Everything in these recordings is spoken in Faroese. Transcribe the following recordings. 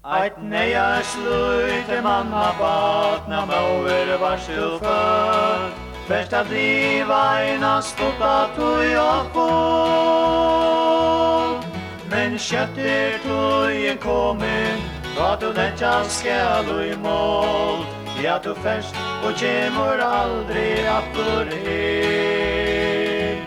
Eit neia slute manna batna mauer varsel født. Først a driva eina stutta tui og få. Men kjøtter tuien komin, hva du letja skal i mål. Ja, du først og kjemur aldri attur her.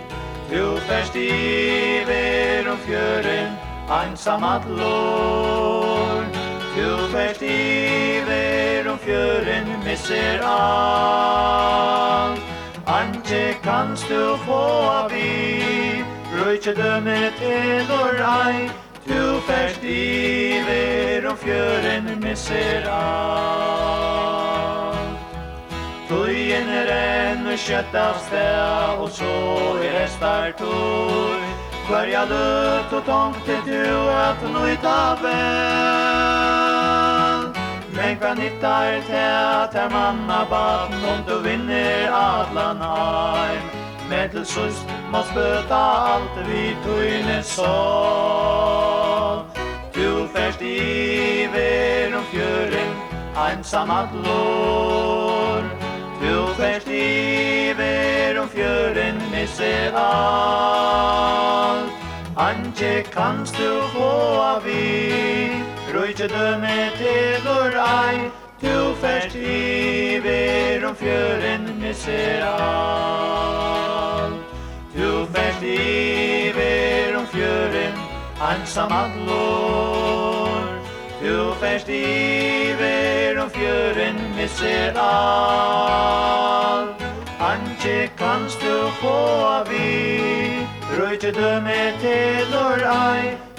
Du først iver fjøren, einsam at lår. Du først iver fjøren, misser alt. Anje kanst du få av vi, røyke dømmet eller ei. Du først iver fjøren, misser alt. Tøyen renner kjøtt av sted, og så restar tøy. Hverja løt og tångte du at nøyta vel. Men hva nyttar til manna baden om du vinner adlan heim. Men til sust må spøta alt vi tøyne så. Du først iver fjøren, einsam at lår. Du først iver fjøren, misser alt. Anje kanst du få av vi, røyke dømmet til ei. Du først iver fjøren, misser alt. Du først iver fjøren, einsam at lår. Du først iver fjøren, misser alt. Anje kanst du få av vi, røyke dømmet til ei.